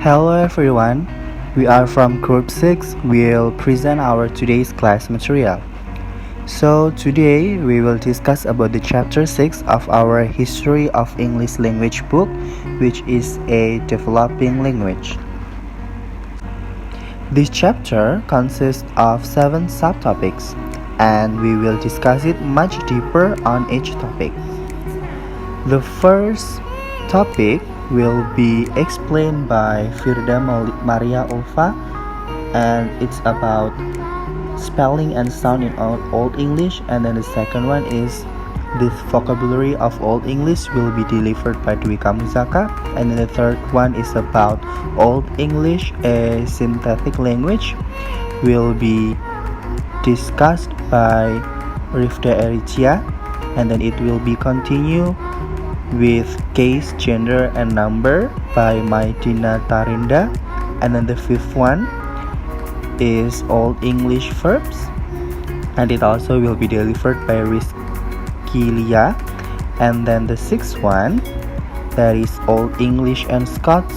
Hello everyone, we are from Group 6. We'll present our today's class material. So today we will discuss about the chapter 6 of our History of English Language book, which is a developing language. This chapter consists of 7 subtopics, and we will discuss it much deeper on each topic. The first topic will be explained by Firda Maria Ulfa, and it's about spelling and sound in Old English. And then the second one is the vocabulary of Old English will be delivered by Dwika Muzakka. And then the third one is about Old English, a synthetic language, will be discussed by Rivdha errycia. And then it will be continued with case, gender, and number by Maydina, Tarinda. And then the fifth one is Old English verbs, and it also will be delivered by Rizkylia. And then the sixth one, that is Old English and Scots,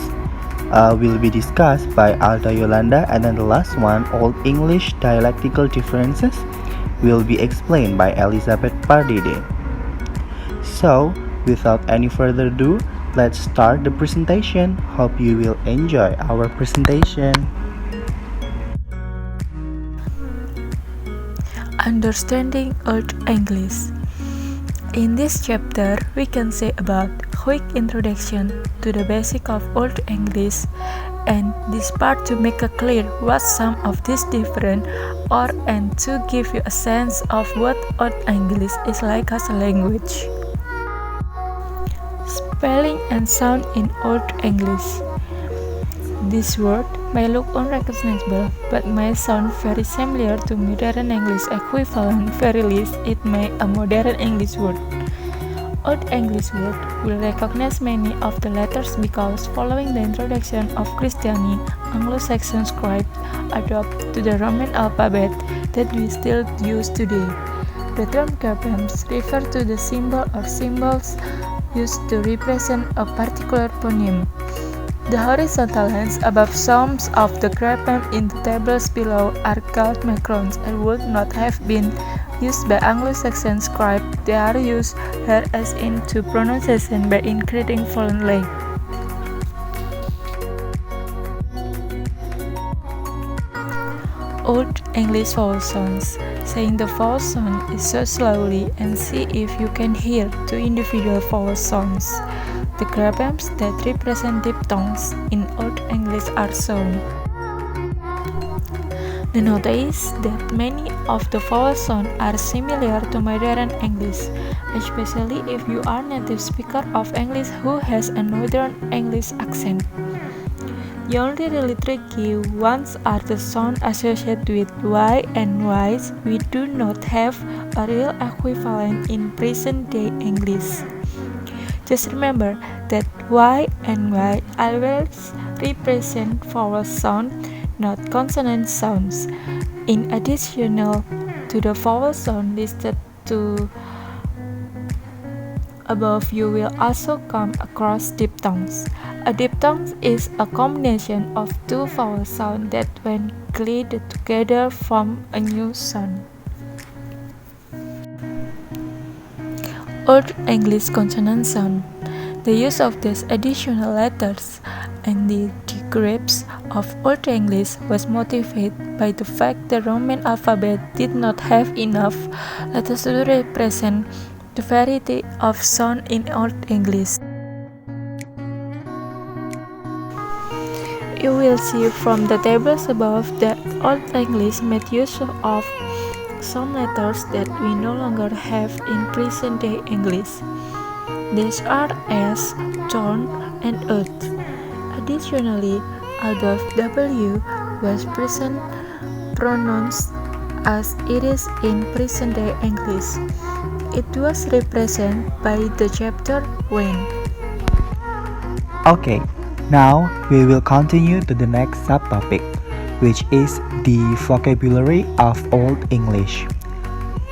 will be discussed by Alda Yolanda. And then the last one, Old English dialectical differences, will be explained by Pardede. So without any further ado, let's start the presentation. Hope you will enjoy our presentation. Understanding Old English. In this chapter, we can say about quick introduction to the basic of Old English, and this part to make it clear what some of these different are and to give you a sense of what Old English is like as a language. Spelling and sound in Old English. This word may look unrecognizable, but may sound very similar to modern English equivalent. Very least, it may a modern English word. Old English word will recognize many of the letters because following the introduction of Christianity, Anglo-Saxon scribes adopt to the Roman alphabet that we still use today. The term graphemes refer to the symbol or symbols used to represent a particular phoneme. The horizontal lines above some of the grapheme in the tables below are called macrons and would not have been used by Anglo-Saxon scribes. They are used here as into pronunciation by increasing vowel length. Old English vowel sounds. Saying the vowel sound is so slowly and see if you can hear two individual vowel sounds. The graphemes that represent diphthongs in Old English are shown. The notice that many of the vowel sounds are similar to modern English, especially if you are native speaker of English who has a Northern English accent. The only really tricky ones are the sound associated with Y and Ys. We do not have a real equivalent in present-day English. Just remember that Y and Y always represent vowel sound, not consonant sounds. In addition to the vowel sound listed to above, you will also come across diphthongs. A diphthong is a combination of two vowel sounds that when glued together form a new sound. Old English consonant sound. The use of these additional letters and the digraphs of Old English was motivated by the fact the Roman alphabet did not have enough letters to represent the variety of sound in Old English. You will see from the tables above that Old English made use of some letters that we no longer have in present-day English. These are S, tone, and earth. Additionally, above W was pronounced as it is in present-day English. It was represented by the chapter when. Okay, now we will continue to the next subtopic, which is the vocabulary of Old English.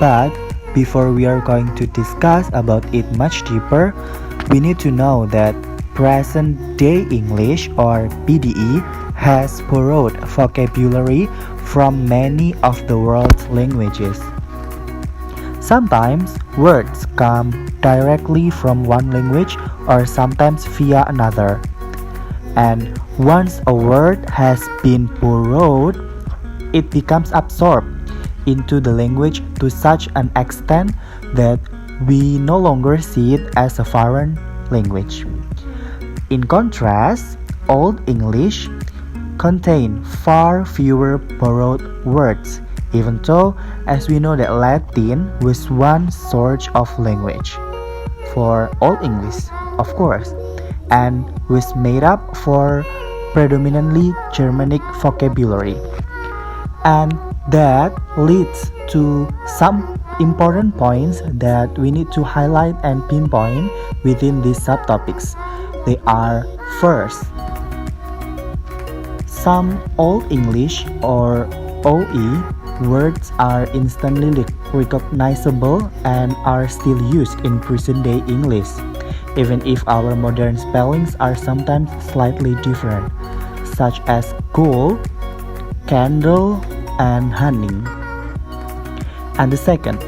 But before we are going to discuss about it much deeper, we need to know that present-day English or PDE has borrowed vocabulary from many of the world's languages. Sometimes words come directly from one language or sometimes via another. And once a word has been borrowed, it becomes absorbed into the language to such an extent that we no longer see it as a foreign language. In contrast, Old English contain far fewer borrowed words, even though, as we know that Latin was one source of language for Old English, of course, and was made up for predominantly Germanic vocabulary. And that leads to some important points that we need to highlight and pinpoint within these subtopics. They are: first, some Old English or OE words are instantly recognizable and are still used in present-day English, even if our modern spellings are sometimes slightly different, such as gold, candle, and honey. And the second,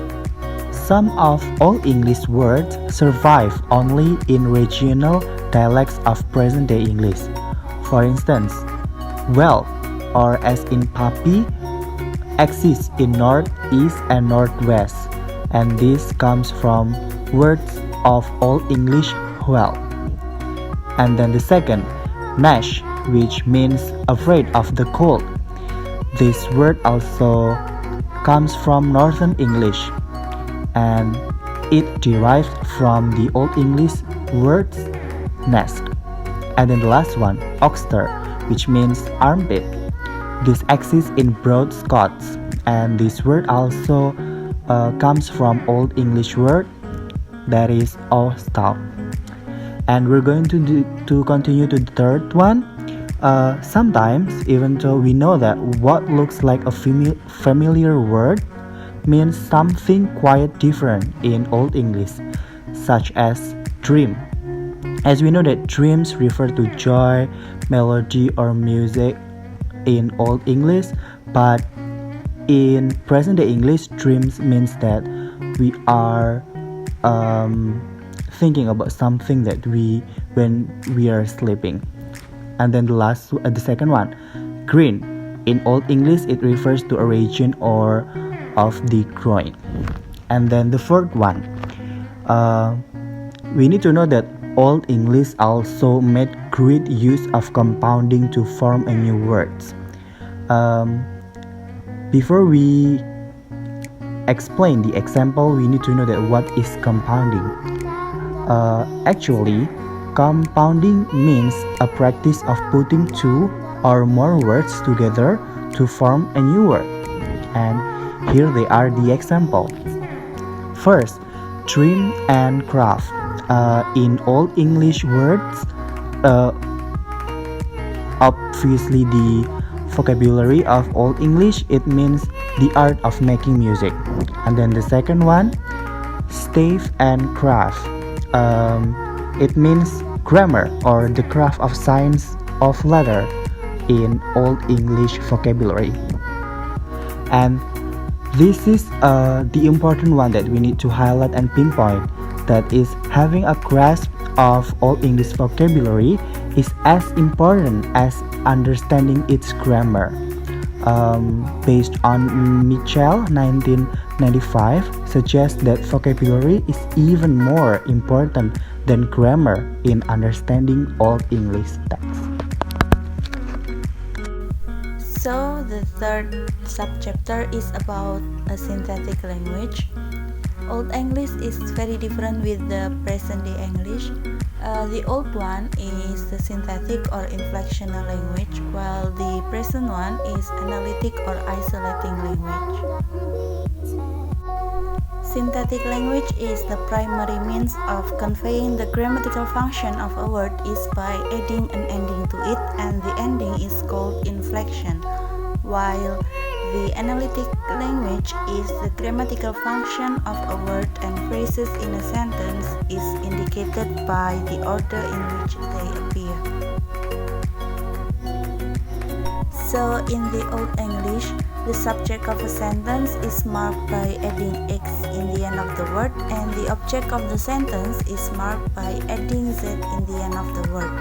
some of Old English words survive only in regional dialects of present-day English. For instance, well, or as in puppy, exists in northeast and northwest, and this comes from words of Old English well. And then the second, nash, which means afraid of the cold. This word also comes from Northern English, and it derived from the Old English words nest. And then the last one, oxter, which means armpit. This exists in Broad Scots, and this word also comes from Old English word that is stout. And we're going to continue to the third one. Sometimes, even though we know that what looks like a familiar word means something quite different in Old English, such as dream. As we know that dreams refer to joy, melody, or music in Old English, but in present-day English, dreams means that we are thinking about something that when we are sleeping. And then the second one, green. In Old English, it refers to a region or of the groin. And then the fourth one, we need to know that Old English also made great use of compounding to form a new words. Before we explain the example, we need to know that what is compounding. Actually, compounding means a practice of putting two or more words together to form a new word. And here they are the example. First, dream and craft. In Old English words, obviously the vocabulary of Old English, it means the art of making music. And then the second one, stave and craft. It means grammar or the craft of science of letter in Old English vocabulary. And this is the important one that we need to highlight and pinpoint, that is, having a grasp of Old English vocabulary is as important as understanding its grammar. Based on Mitchell 1995 suggests that vocabulary is even more important than grammar in understanding Old English text. So the third subchapter is about a synthetic language. Old English is very different with the present-day English. The old one is the synthetic or inflectional language, while the present one is analytic or isolating language. Synthetic language is the primary means of conveying the grammatical function of a word is by adding an ending to it, and the ending is called inflection, while the analytic language is the grammatical function of a word and phrases in a sentence is indicated by the order in which they appear. So in the Old English, the subject of a sentence is marked by adding X in the end of the word, and the object of the sentence is marked by adding Z in the end of the word.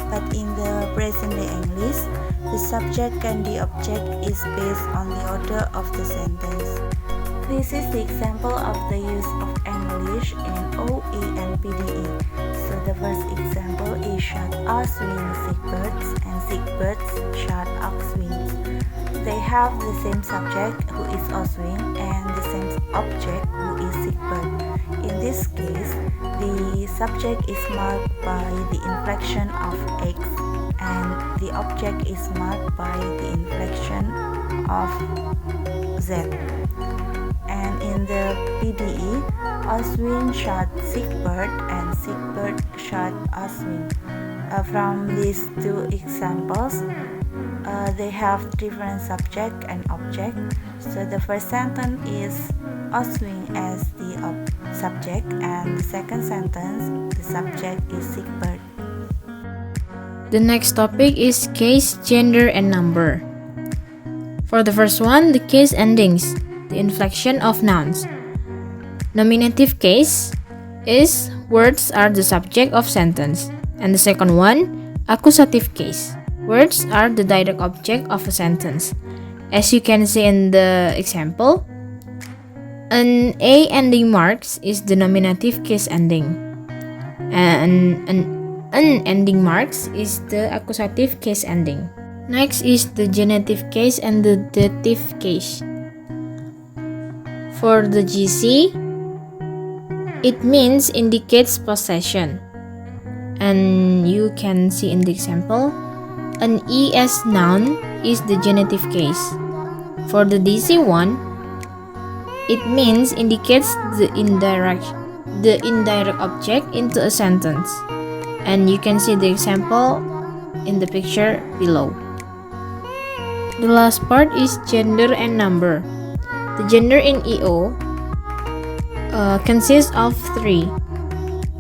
But in the present-day English, the subject and the object is based on the order of the sentence. This is the example of the use of English in OE and PDE. So the first example is short ox wings sick birds and sick birds short ox wings. They have the same subject who is oswing and the same object who is sick bird. In this case, the subject is marked by the inflection of X and the object is marked by the inflection of Z. And in the PDE, oswing short sick bird and sick bird short oswing. From these two examples, they have different subject and object. So the first sentence is oswing as the subject, and the second sentence, the subject is sick bird. The next topic is case, gender, and number. For the first one, the case endings, the inflection of nouns. Nominative case is words are the subject of sentence. And the second one, accusative case. Words are the direct object of a sentence. As you can see in the example, an A ending marks is the nominative case ending. And an ending marks is the accusative case ending. Next is the genitive case and the dative case. For the GC, it means indicates possession. And you can see in the example, an ES noun is the genitive case. For the DC one, it means indicates the indirect object into a sentence. And you can see the example in the picture below. The last part is gender and number. The gender in EO consists of three,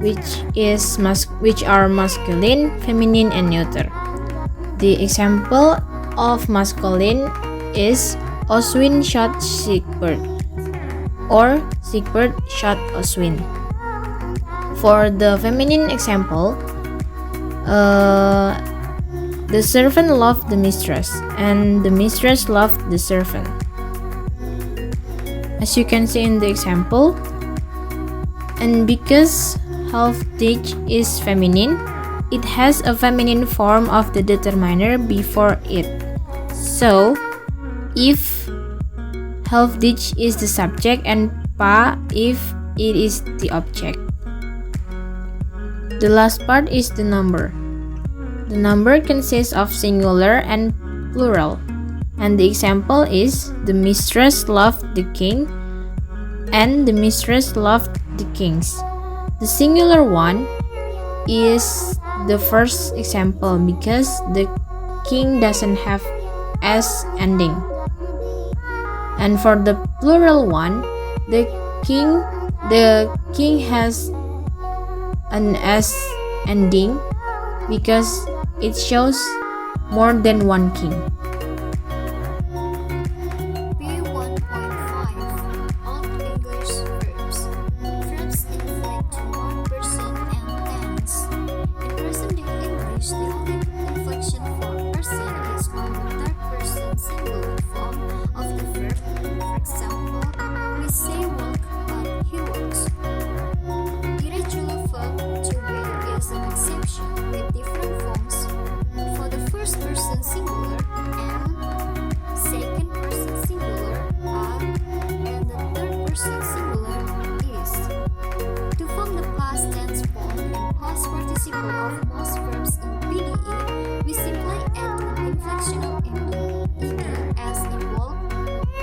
which are masculine, feminine, and neuter. The example of masculine is oswin shot sick bird or sick bird shot oswin. For the feminine example, the servant loved the mistress and the mistress loved the servant. As you can see in the example, and because half-digit is feminine, it has a feminine form of the determiner before it. So, if half-digit is the subject and pa if it is the object. The last part is the number. The number consists of singular and plural. And the example is the mistress loved the king and the mistress loved the kings. The singular one is the first example because the king doesn't have S ending. And for the plural one, the king has an S ending because it shows more than one king. B1.5 Old English Verbs. Verbs inflect to one person and tense. In present-day English, the only inflection for person is on the third person singular form of the verb. For example, we say walk, but he walks. Irregular verb to be is an exception with different forms. For the first person singular, am, second person singular, are, and the third person singular, is. To form the past tense form and past participle of most verbs in PDE, we simply add an inflectional ending, ed, as in walk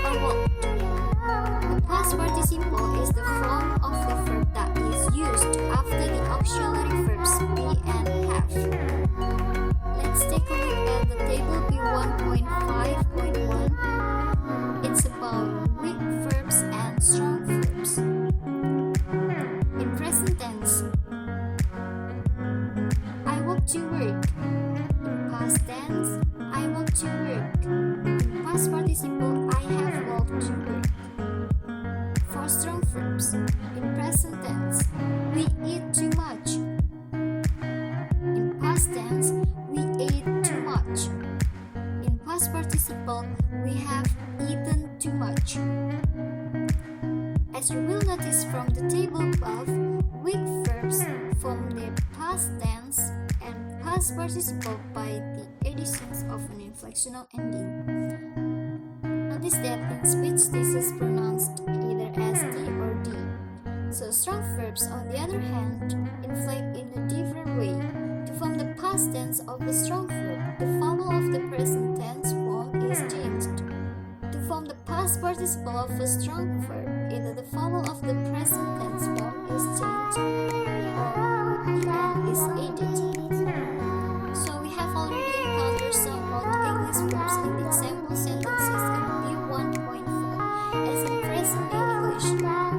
or walked. The past participle is the form of the verb that is used after the auxiliary verbs be and have. Let's take a look at the table B1.5.1. It's about weak verbs and strong verbs. In present tense, past tense, I want to work. In past participle, I have walked to work. For strong verbs, in present tense, we eat too much. In past tense, we ate too much. In past participle, we have eaten too much. As you will notice from the table above, weak verbs form their past tense and past participle by the additions of an inflectional ending. Notice that in speech this is pronounced either as T or D. So strong verbs, on the other hand, inflect in a different way. To form the past tense of a strong verb, the vowel of the present tense form is changed. To form the past participle of a strong verb, either the vowel of the present tense form is changed or the end is added. So we have already encountered some Old English verbs in the example sentences in B1.4. As in present-day English,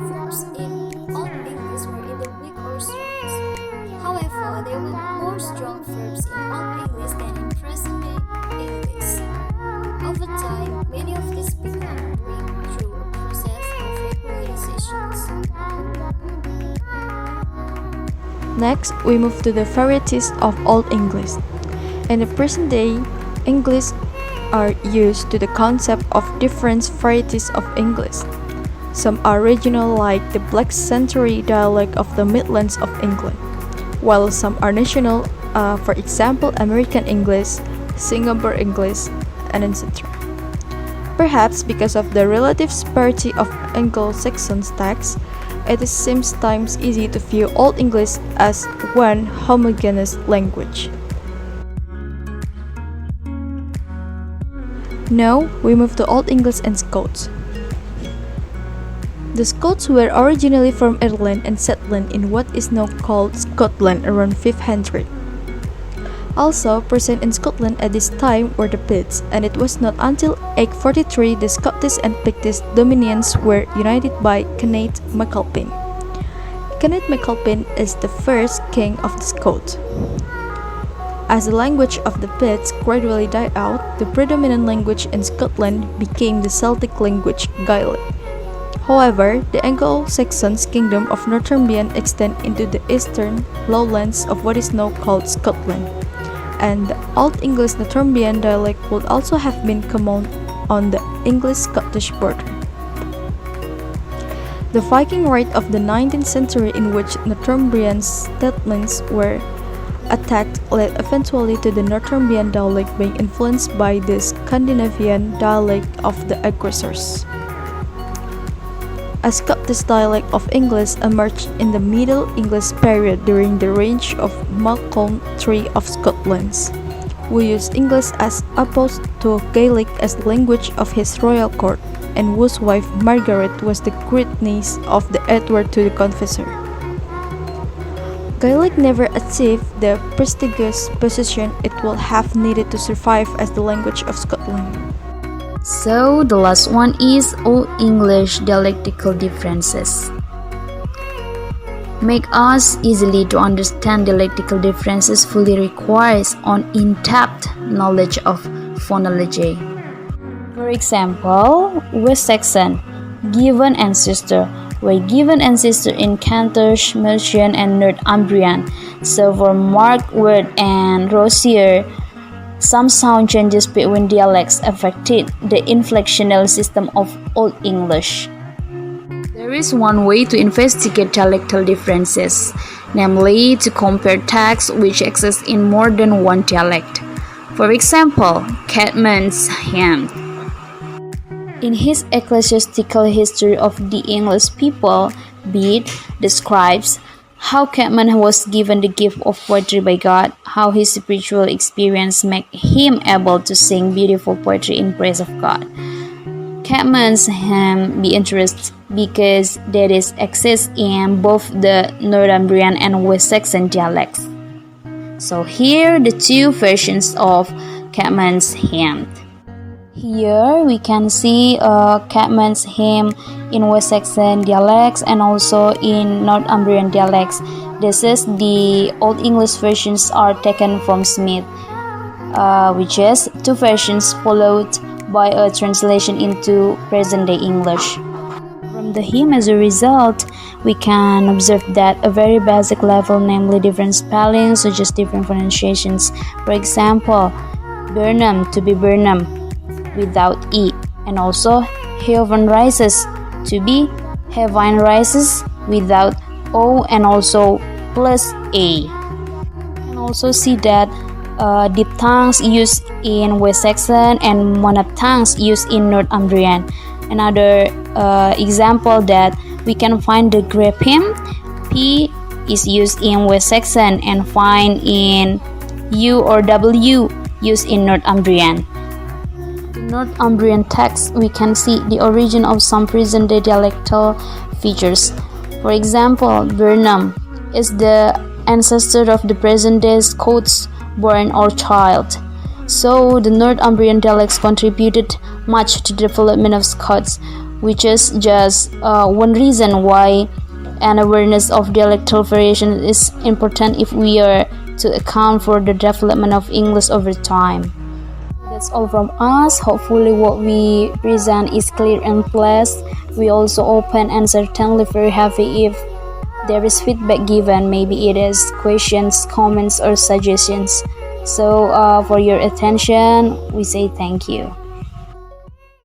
verbs in Old English were either weak or strong. However, there were more strong verbs in Old English than in present-day English. Over time, many of these become weak through a process of regularizations. Next, we move to the varieties of Old English. In the present day, English are used to the concept of different varieties of English. Some are regional, like the Black Century dialect of the Midlands of England, while some are national, for example, American English, Singapore English, and etc. Perhaps because of the relative sparsity of Anglo-Saxon texts, it seems sometimes easy to view Old English as one homogeneous language. Now, we move to Old English and Scots. The Scots were originally from Ireland and settled in what is now called Scotland around 500. Also present in Scotland at this time were the Picts, and it was not until 843 the Scottish and Pictish dominions were united by Kenneth MacAlpin. Kenneth MacAlpin is the first king of the Scots. As the language of the Picts gradually died out, the predominant language in Scotland became the Celtic language Gaelic. However, the Anglo-Saxon kingdom of Northumberland extended into the eastern lowlands of what is now called Scotland, and the Old English Northumbrian dialect would also have been common on the English-Scottish border. The Viking raid of the 19th century, in which Northumbrian settlements were attacked, led eventually to the Northumbrian dialect being influenced by the Scandinavian dialect of the aggressors. A Scottish dialect of English emerged in the Middle English period during the reign of Malcolm III of Scotland, who used English as opposed to Gaelic as the language of his royal court, and whose wife Margaret was the great-niece of the Edward the Confessor. Gaelic never achieved the prestigious position it would have needed to survive as the language of Scotland. So the last one is Old English dialectical differences. Make us easily to understand dialectical differences fully requires an in-depth knowledge of phonology. For example, West Saxon, given ancestor, were given ancestor in Kentish, Mercian, and Northumbrian. So for Markward and Rosier, some sound changes between dialects affected the inflectional system of Old English. There is one way to investigate dialectal differences, namely to compare texts which exist in more than one dialect. For example, Cadman's hymn. In his ecclesiastical history of the English people, Bede describes how Cadman was given the gift of poetry by God, how his spiritual experience made him able to sing beautiful poetry in praise of God. Cadman's hymn be interesting because there is access in both the Northumbrian and West Saxon dialects. So here are the two versions of Cadman's hymn. Here we can see Cadman's hymn in West Saxon dialects and also in Northumbrian dialects. This is the Old English versions are taken from Smith. which is two versions followed by a translation into present-day English. From the hymn as a result, we can observe that a very basic level, namely different spellings, suggest different pronunciations. For example, Burnham to be Burnham without E, and also Heaven rises to be Heaven rises without O and also plus A. You can also see that diphthongs used in West Saxon and monophthongs used in Northumbrian. Another example that we can find the Grep hymn, P is used in West Saxon and find in U or W used in Northumbrian. In Northumbrian text, we can see the origin of some present-day dialectal features. For example, Burnham is the ancestor of the present-day Scots born or child. So the Northumbrian dialects contributed much to the development of Scots, which is just one reason why an awareness of dialectal variation is important if we are to account for the development of English over time. That's all from us. Hopefully what we present is clear and pleasant. We also open and certainly very happy if there is feedback given, maybe it is questions, comments or suggestions. So for your attention, we say thank you.